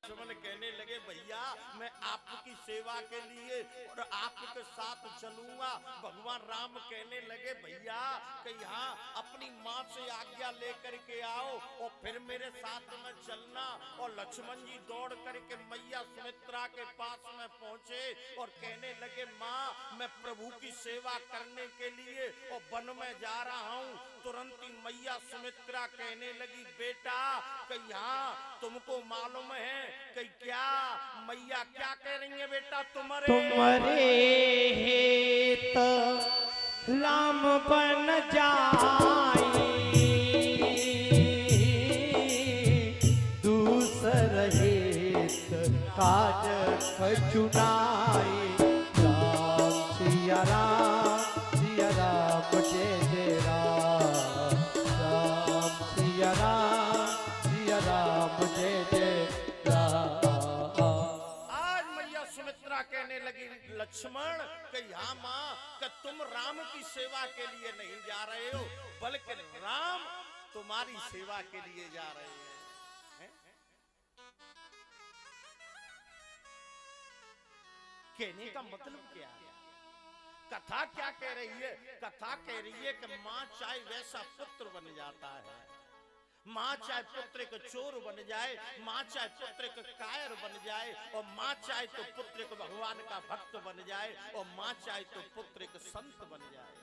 लक्ष्मण कहने लगे भैया मैं आपकी सेवा के लिए और आपके साथ चलूंगा। भगवान राम कहने लगे भैया कि यहाँ अपनी माँ से आज्ञा लेकर के आओ और फिर मेरे साथ में चलना। और लक्ष्मण जी दौड़ करके मैया सुमित्रा के पास में पहुंचे और कहने लगे माँ मैं प्रभु की सेवा करने के लिए और वन में जा रहा हूँ। तुरंत ही मैया सुमित्रा कहने लगी बेटा कि यहाँ तुमको मालूम है कि क्या मैया क्या कह रही है बेटा तुम्हारे हेत राम बन जाए दूसर हेत काज चुनाए। राम सिया राम जय जय राम। राम सिया राम जय जय राम। आज मैया सुमित्रा कहने लगी लक्ष्मण कि यहाँ माँ कि तुम राम की सेवा के लिए नहीं जा रहे हो बल्कि राम तुम्हारी सेवा के लिए जा रहे हैं। कहने का मतलब क्या है? कथा क्या कह रही है? कथा कह रही है कि माँ चाहे वैसा पुत्र बन जाता है, माँ चाहे पुत्र को चोर बन जाए, माँ चाहे पुत्र को कायर बन जाए, और माँ चाहे तो पुत्र को भगवान का भक्त बन जाए, और माँ चाहे तो पुत्र को संत बन जाए।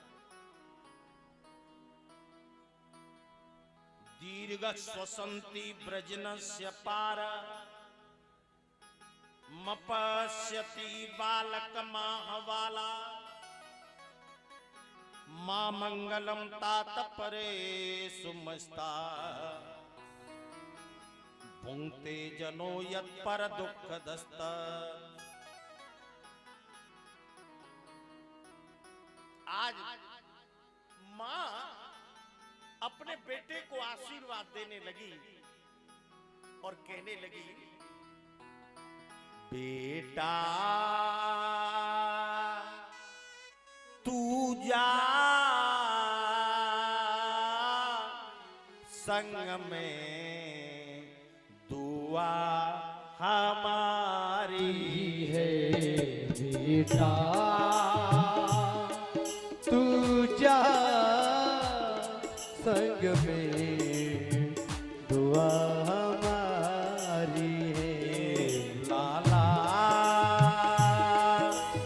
दीर्घ स्वसंति ब्रजनस्य पार मपश्यति बालक माहवाला। मां मंगलम तात परे सुमस्ता भुंक्ते जनो यत् पर दुख दस्त। आज मां अपने बेटे को आशीर्वाद देने लगी और कहने लगी बेटा तू जा संग में दुआ हमारी है। बेटा तू जा संग में दुआ हमारी है। लाला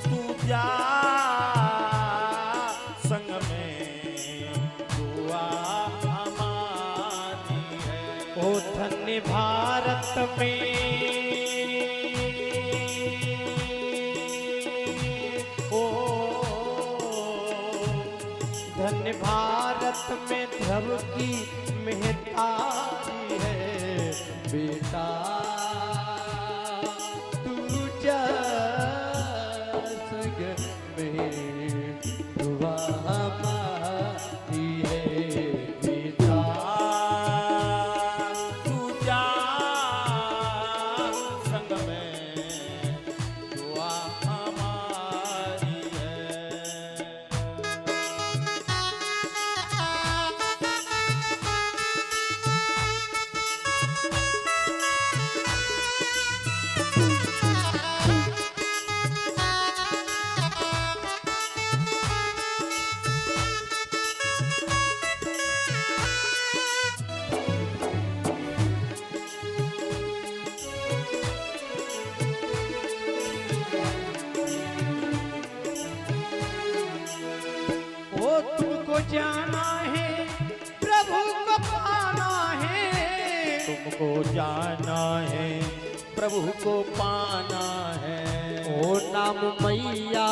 तू जा संग में दुआ हमारी है। ओ धन्य भारत में ओ धन्य भारत में ध्रुव की मेहतारी है। बेटा तू जा संग में दुआ हमारी है। बेटा तू जा संग में दुआ हमारी है। ओ तुमको जाना है प्रभु को पाना है। तुमको जाना है प्रभु को पाना है। ओ नाम मैया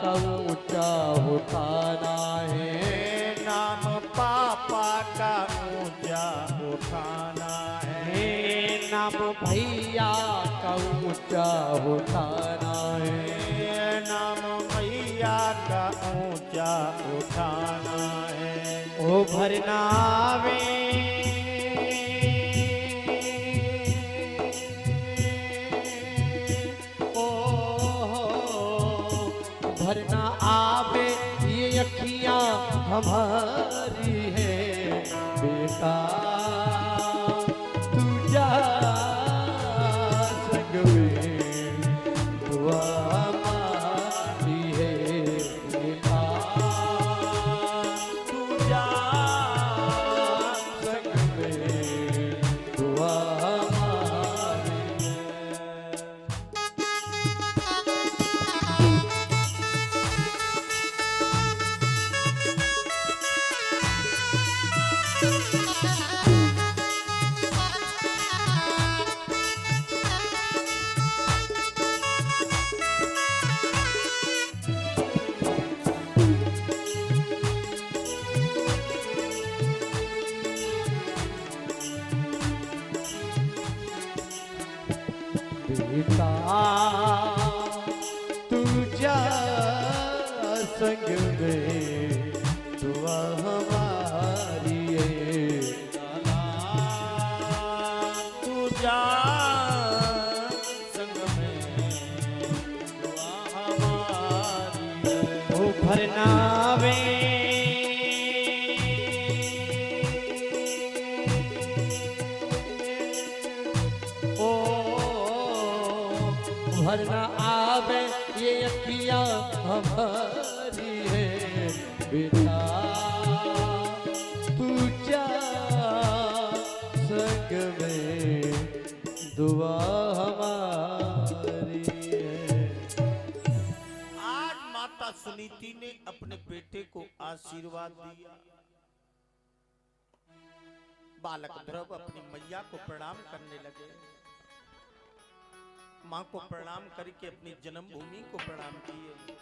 का ऊंचा उठाना है। नाम पापा का ऊंचा उठाना है। नाम भैया का ऊंचा उठाना है। नाम मैया का ऊंचा उठाना है। ओ भरना आवे ओ भरना आवे ये अखियां हमारी है। बेटा तू जा बेटा तू जा संग में दुआ हमारी है तू जा संग में दुआ हमारी है। ओ भरनावे ओ भरना आवे ये अखियां हमारी है बेटा तू जा संग में दुआ हमारी है। आज माता सुनीति ने अपने बेटे को आशीर्वाद दिया। बालक ध्रुव अपनी मैया को प्रणाम करने लगे। मां को प्रणाम करके अपनी जन्मभूमि को प्रणाम किए।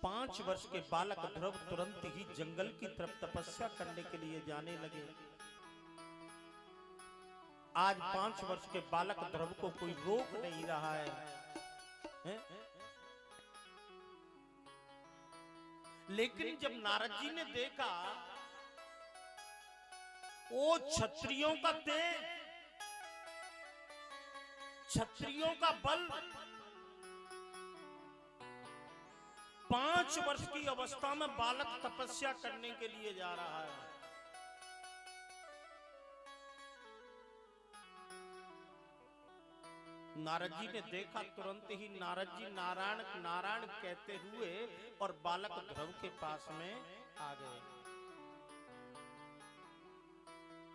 5 वर्ष के बालक ध्रुव तुरंत ही जंगल की तरफ तपस्या करने के लिए जाने लगे। आज 5 वर्ष के बालक ध्रुव को कोई रोक नहीं रहा है? लेकिन जब नारद जी ने देखा वो क्षत्रियों का तेज, क्षत्रियों का बल, 5 वर्ष की अवस्था में बालक तपस्या करने के लिए जा रहा है। नारद जी ने देखा, तुरंत ही नारद जी नारायण नारायण कहते हुए और बालक ध्रुव के पास में आ गए।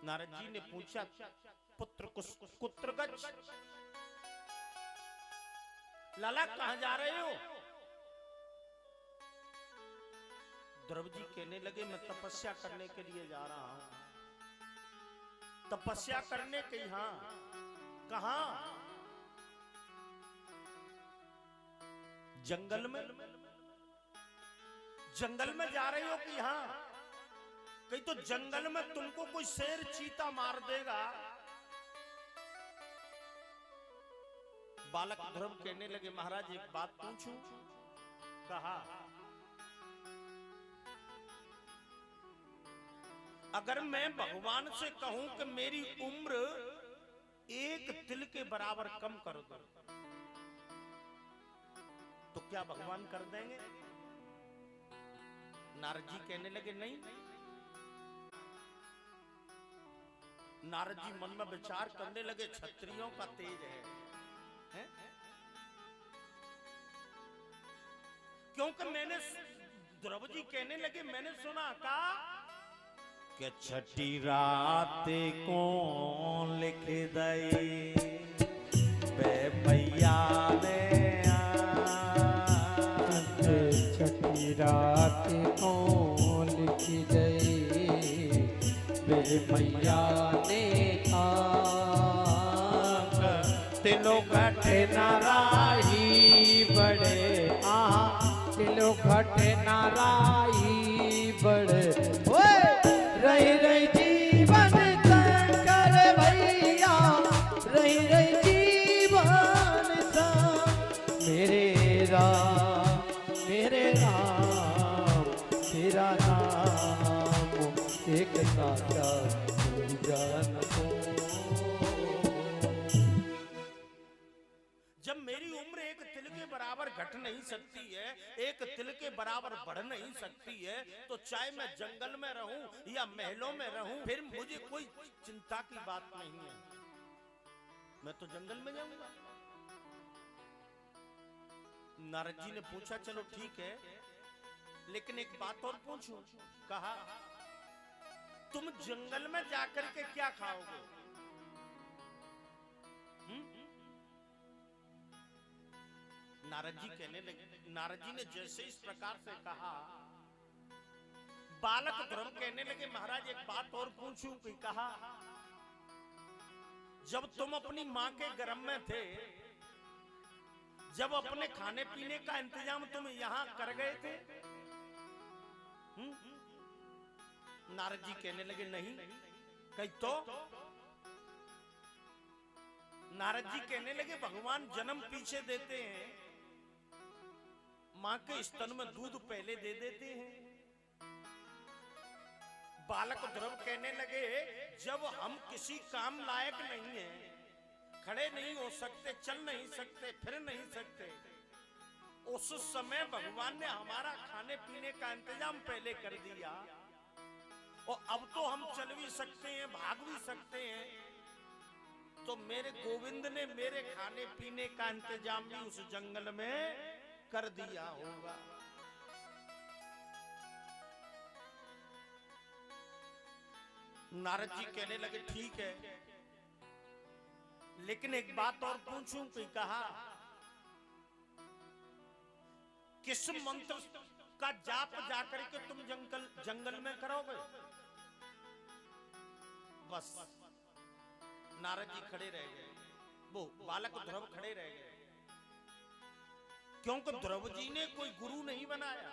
नारद जी ने पूछा, पुत्र कुत्र गच्छ, लाला कहां जा रहे हो? ध्रुव जी कहने लगे, मैं तपस्या करने के लिए जा रहा हूं। तपस्या करने के यहां कहां? जंगल में। जंगल में जा रहे हो कि यहां? कहीं तो जंगल में तुमको कोई शेर चीता मार देगा। बालक ध्रुव कहने लगे, महाराज एक बात पूछूं? कहा, अगर मैं भगवान से कहूं कि मेरी उम्र 1 तिल के बराबर कम कर दो, तो क्या भगवान कर देंगे? नारद जी कहने लगे, नहीं। नारद जी मन में विचार करने लगे, क्षत्रियों का तेज है? क्योंकि मैंने, ध्रुव जी कहने लगे, मैंने सुना कहा कि छठी रात को लिख दई बे मैया ने, छठी रात को लिख दई बे मैया ने, तिलो घटे नाराई बड़े तिलो घटे नाराई बड़े रही रही जीवन कर भैया, रही रही जीवन मेरे राम तेरा नाम एक साचा जान को। जब मेरी उम्र 1 तिल के बराबर घट नहीं सकती है, 1 तिल के बराबर बढ़ नहीं सकती है, तो चाहे मैं जंगल में रहूं या महलों में रहूं, फिर मुझे कोई चिंता की बात नहीं है। मैं तो जंगल में जाऊंगा। नारद जी ने पूछा, चलो ठीक है, लेकिन एक बात और पूछूं? कहा, तुम जंगल में जाकर के क्या खाओगे? नारद जी कहने लगे, नारद जी ने जैसे इस प्रकार से कहा, बालक ध्रुव कहने लगे, महाराज एक बात और पूछूं? कि कहा, जब तुम अपनी मां के गर्भ में थे, जब अपने खाने पीने का इंतजाम तुम यहां कर गए थे? नारद जी कहने लगे, नहीं। कहीं तो नारद जी कहने लगे भगवान जन्म पीछे देते हैं, मां के स्तन में दूध पहले दे देते हैं। बालक ध्रुव कहने लगे जब हम किसी काम लायक नहीं है, खड़े नहीं हो सकते, चल नहीं सकते, फिर नहीं सकते, उस समय भगवान ने हमारा खाने पीने का इंतजाम पहले कर दिया, और अब तो हम चल भी सकते हैं, भाग भी सकते हैं, तो मेरे गोविंद ने मेरे खाने पीने का इंतजाम भी उस जंगल में कर दिया होगा। नारद जी कहने लगे ठीक है, लेकिन एक बात और पूछूं। कोई कहा किस मंत्र का जाप जाकर के तुम जंगल में करोगे? बस नारद जी खड़े रह गए, वो बालक ध्रुव खड़े रह गए, क्योंकि ध्रुव जी ने कोई गुरु नहीं बनाया,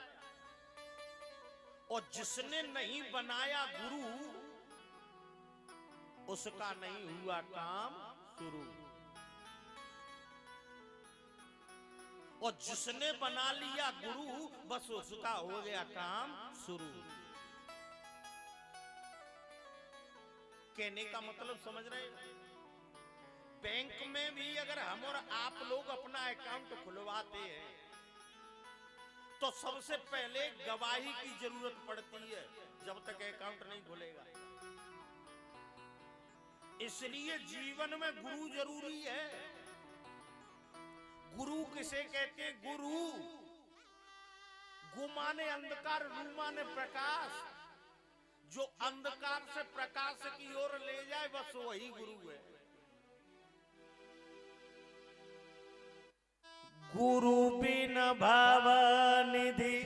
और जिसने नहीं बनाया गुरु उसका नहीं हुआ काम शुरू, और जिसने बना लिया गुरु बस उसका हो गया काम शुरू। कहने का मतलब समझ रहे हैं? बैंक में भी अगर हम और आप लोग अपना अकाउंट खुलवाते हैं तो सबसे पहले गवाही की जरूरत पड़ती है जब तक अकाउंट नहीं खुलेगा। इसलिए जीवन में गुरु जरूरी है। गुरु किसे कहते हैं? गुरु गु माने अंधकार, रू माने प्रकाश। जो अंधकार से प्रकाश की ओर ले जाए बस वही गुरु है। गुरु बिन भव निधि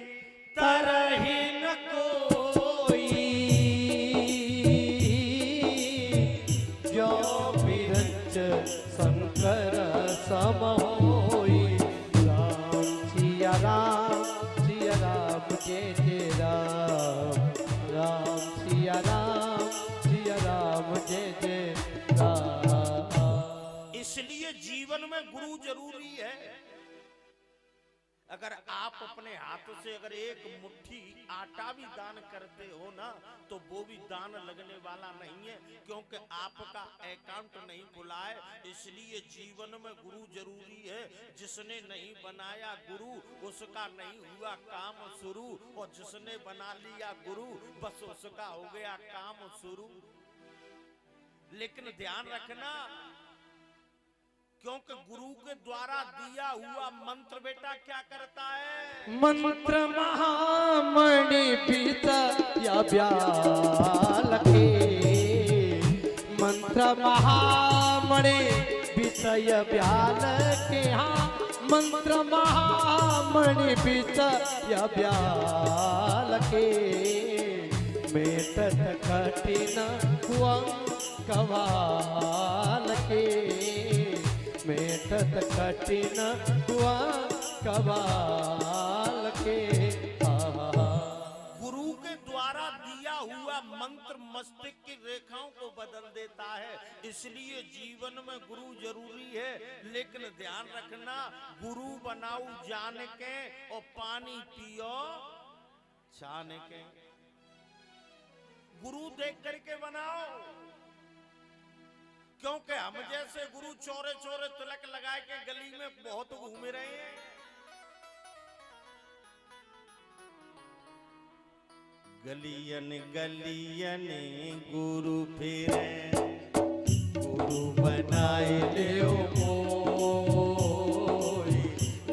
तरहि न कोई, जो बिरच शंकर सम होई। राम सिया राम जय जय राम, राम सिया राम जय जय राम। इसलिए जीवन में गुरु जरूरी है। अगर आप अपने हाथों से अगर एक मुट्ठी आटा भी दान करते हो ना तो वो भी दान लगने वाला नहीं है, क्योंकि आपका अकाउंट नहीं खुला है। इसलिए जीवन में गुरु जरूरी है। जिसने नहीं बनाया गुरु उसका नहीं हुआ काम शुरू, और जिसने बना लिया गुरु बस उसका हो गया काम शुरू। लेकिन ध्यान रखना, क्योंकि गुरु के द्वारा दिया हुआ मंत्र बेटा क्या करता है? मंत्र महामणि पिता या ब्याल के, मंत्र महामणि विषय ब्याल के। हाँ, मंत्र महामणि विषय ब्याल के। मेटत कठिन हुआ कवाल के, मेटत कठिन हुआ कवाल के। गुरु के द्वारा दिया हुआ मंत्र मस्तिष्क की रेखाओं को बदल देता है। इसलिए जीवन में गुरु जरूरी है। लेकिन ध्यान रखना, गुरु बनाओ जान के और पानी पियो छान के। गुरु देख करके बनाओ, क्योंकि हम जैसे गुरु चोरे चोरे तिलक लगा के गली में बहुत घूम रहे हैं। गलियन गलियन गुरु फिरे, गुरु बनाए ले मोई।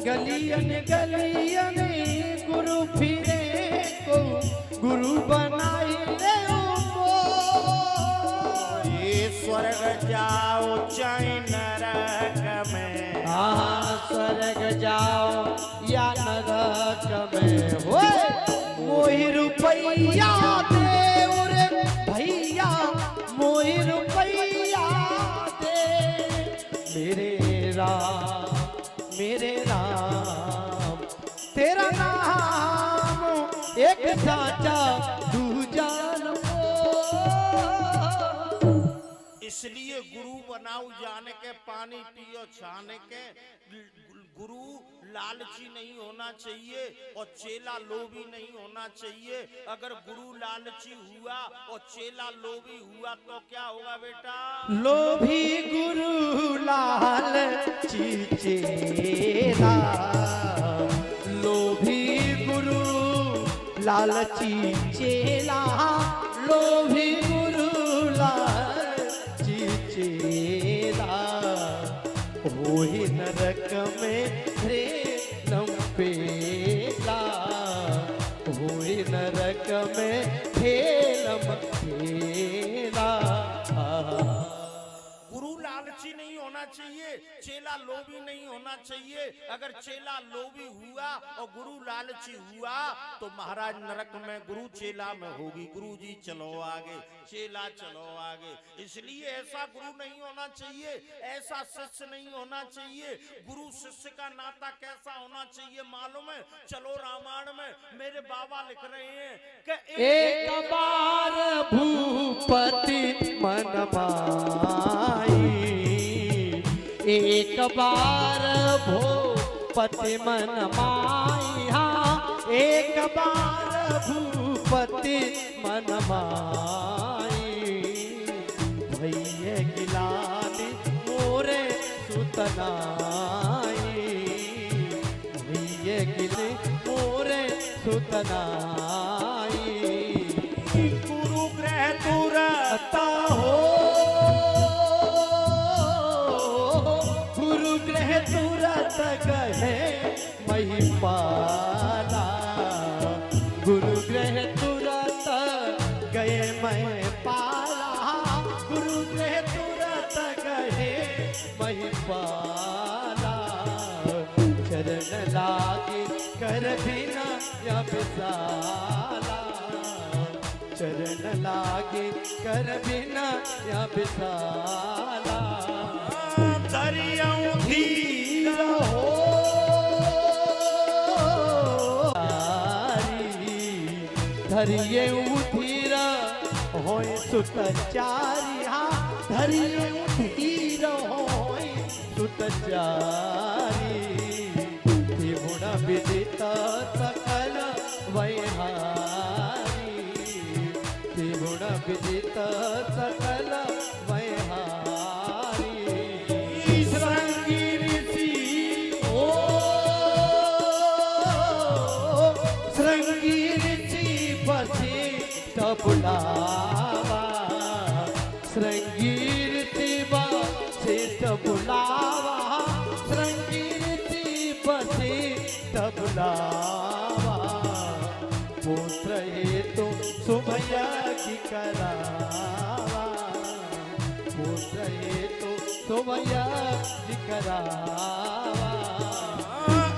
गलियन गलियन गुरु फिरे को गुरु बनाए ले मोई। स्वर्ग जाओ चाहे नरक में, स्वर्ग जाओ या नरक में। होए मोहि रुपैया दे रे भैया, मोहि रुपैया दे। मेरे राम तेरा नाम एक साचा दूजा। इसलिए गुरु बनाऊ जाने के, पानी पियो छाने के। गुरु लालची नहीं होना चाहिए और चेला लोभी नहीं होना चाहिए। अगर गुरु लालची हुआ और चेला लोभी हुआ तो क्या होगा बेटा? लोभी गुरु लालची चेला, लोभी गुरु लालची चेला, लोभी गुरु लालची चेला, वही नरक में ठेलम पेला, वही नरक में ठेलम पेला। गुरु लालची नहीं होना चाहिए, चेला लोभी नहीं होना चाहिए। अगर चेला लोभी हुआ और गुरु लालची हुआ तो महाराज नरक में गुरु चेला में होगी। गुरु जी चलो आगे, चेला चलो आगे। इसलिए ऐसा गुरु नहीं होना चाहिए, ऐसा शिष्य नहीं होना चाहिए। गुरु शिष्य का नाता कैसा होना चाहिए मालूम है? चलो रामायण में मेरे बाबा लिख रहे हैं कि एक बार भूपति मन माई, एक बार भूपति मन माई, हाँ एक बार भूपति मन माई, भैया गिलानी मोरे सुतनाई, भैया गिले मोरे सुतनाई। गुरु ग्रह तुरता हो, गुरु ग्रह तुरत गए महिपाला, गुरु ग्रह तुरत गए महिपाला, गुरु ग्रह तुरत गए महिपाला, चरण लागे कर बिना या बिसाला, चरण लागे कर बिना या बिसाला। दरियाऊं धीर हो, धरिये उधीर होय सुतचारी, हाँ धरिये उधीर होय सुतचारी, त्रिगुण विदित सकल वैहारी, त्रिगुण विदित सकल वैहारी। श्रृंगी ऋषि ओ, श्रृंगी ऋषि वशिष्ठ बुलावा, श्रृंगी ऋषि वशिष्ठ बुलावा, श्रृंगी ऋषि वशिष्ठ बुलावा, पुत्र हेतु सुमया की करावा, पुत्र हेतु सुमया की करावा।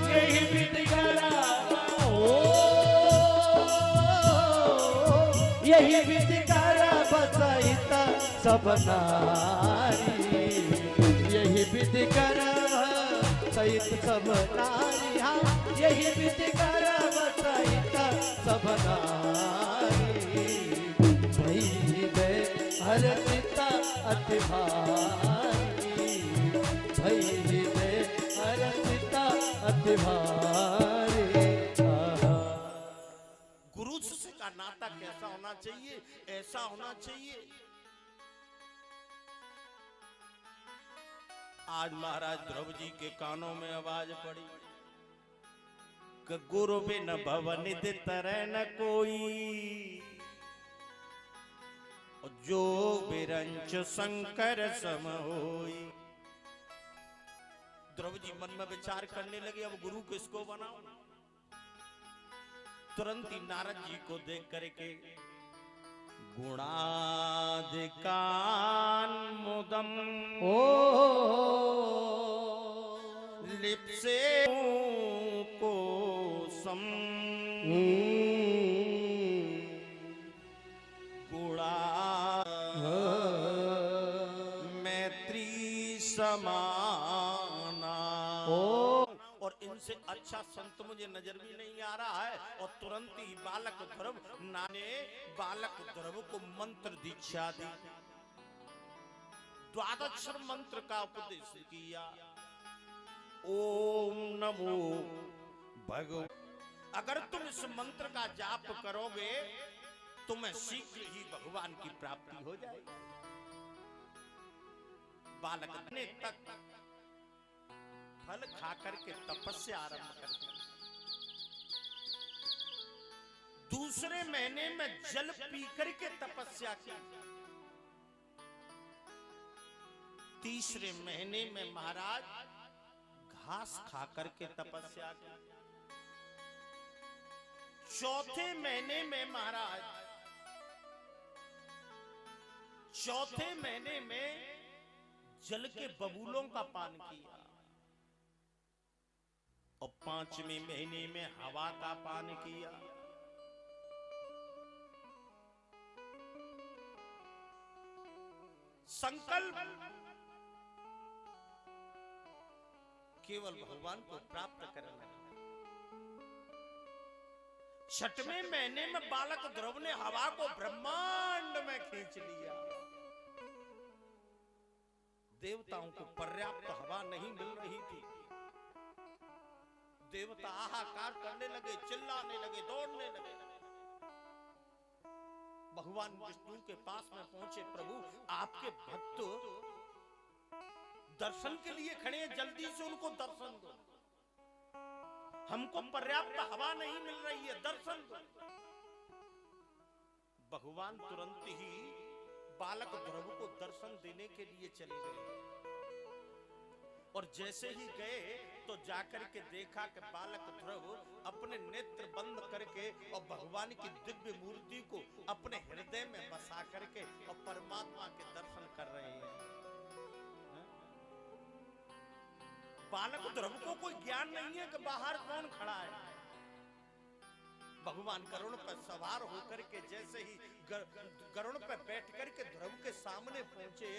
यही विधि करावा हो, यही विधि करावा सहित सब नारी, यही विधि करावा सहित सब नारी, हाँ यही विधि करावा सहित सब नारी, भई हृदय हर चिता अति भारी, भई हृदय हर चिता अति भारी। गुरु शिष्य का नाता कैसा होना चाहिए? ऐसा होना चाहिए। आज महाराज ध्रुव जी के कानों में आवाज पड़ी कि गुरु बिन भवनिध तरह न कोई, जो बिरंच शंकर सम होई। ध्रुव जी मन में विचार करने लगे अब गुरु किसको बनाओ। तुरंत ही नारद जी को देख करके गुणाधिकान मुदम ओ लिप्से को सम गुणा मैत्री समाना। और इनसे अच्छा संत मुझे नजर भी नहीं आ रहा है। और तुरंत ही बालक ध्रुव ने बालक ध्रुव को मंत्र दीक्षा दी। द्वादक्षर मंत्र का उपदेश किया। ओम नमो भगव। अगर तुम इस मंत्र का जाप करोगे तुम्हें शीघ्र ही भगवान की प्राप्ति हो जाएगी। बालक ने तक फल खाकर के तपस्या आरंभ कर दी। दूसरे महीने में जल पीकर के तपस्या की। तीसरे महीने में महाराज घास खाकर के तपस्या की। चौथे महीने में महाराज चौथे महीने में जल के बबूलों का पान किया और पांचवें महीने में हवा का पान किया। संकल्प केवल भगवान को प्राप्त करना। छठवें महीने में बालक ध्रुव ने हवा को ब्रह्मांड में खींच लिया। देवताओं को पर्याप्त हवा नहीं मिल रही थी। देवता हाहाकार करने लगे, चिल्लाने लगे, दौड़ने लगे। भगवान विष्णु के पास में पहुंचे, प्रभु आपके भक्त दर्शन के लिए खड़े हैं, जल्दी से उनको दर्शन दो। हमको पर्याप्त हवा नहीं मिल रही है, दर्शन दो। भगवान तुरंत ही बालक ध्रुव को दर्शन देने के लिए चले गए और जैसे ही गए तो जाकर के देखा कि बालक ध्रुव अपने नेत्र बंद करके और भगवान की दिव्य मूर्ति को अपने हृदय में बसा करके और परमात्मा के दर्शन कर रहे हैं। बालक ध्रुव को कोई ज्ञान नहीं है कि बाहर कौन खड़ा है। भगवान गरुड़ पर सवार होकर के जैसे ही गरुड़ पर बैठ करके ध्रुव के सामने पहुंचे,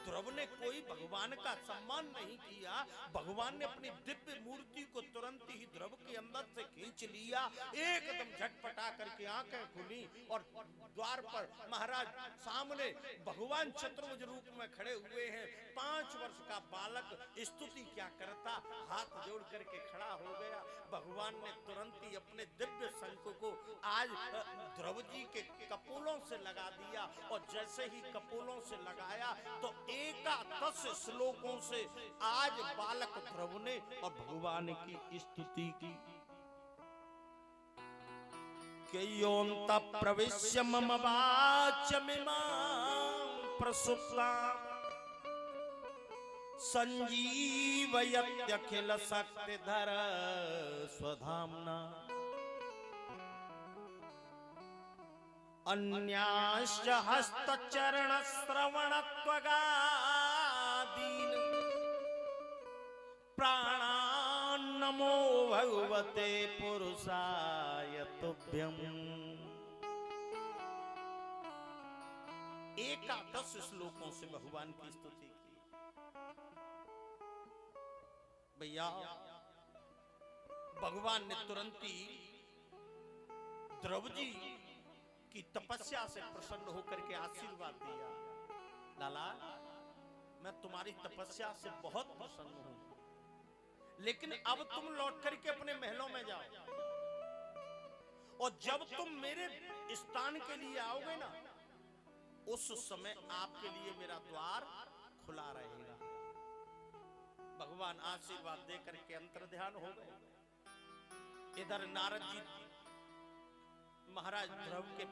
ध्रुव ने कोई भगवान का सम्मान नहीं किया। भगवान ने अपनी दिव्य मूर्ति को तुरंत ही ध्रुव के अंदर से खींच लिया। एकदम झटपटा करके आंखें खुली और द्वार पर महाराज सामने भगवान चतुर्भुज रूप में खड़े हुए हैं। 5 वर्ष का बालक स्तुति क्या करता, हाथ जोड़ करके खड़ा हो गया। भगवान ने तुरंत ही अपने दिव्य शंख को आज ध्रुव जी के कपोलों से लगा दिया और जैसे ही कपोलों से लगाया तो 11 श्लोकों से आज बालक ध्रुव ने और भगवान की स्तुति की। योऽन्त प्रविश्य मम वाचमिमां प्रसुप्तां संजीवयत्यखिल शक्तिधर स्वधाम्ना अन्याश्च हस्तचरण श्रवणत्वगादीन् प्राणान्नमो भगवते पुरुषाय तुभ्यम्। 11 श्लोकों से भगवान की स्तुति की। भैया भगवान ने तुरंत ही ध्रुव जी की तपस्या से प्रसन्न होकर के आशीर्वाद दिया। लाला मैं तुम्हारी तपस्या से बहुत प्रसन्न हूं, लेकिन अब तुम लौट करके अपने महलों में जाओ और जब तुम मेरे स्थान के लिए आओगे ना उस समय आपके लिए मेरा द्वार खुला रहेगा। भगवान आशीर्वाद दे करके अंतर्ध्यान हो गए। इधर नारद जी महाराज ध्रुव के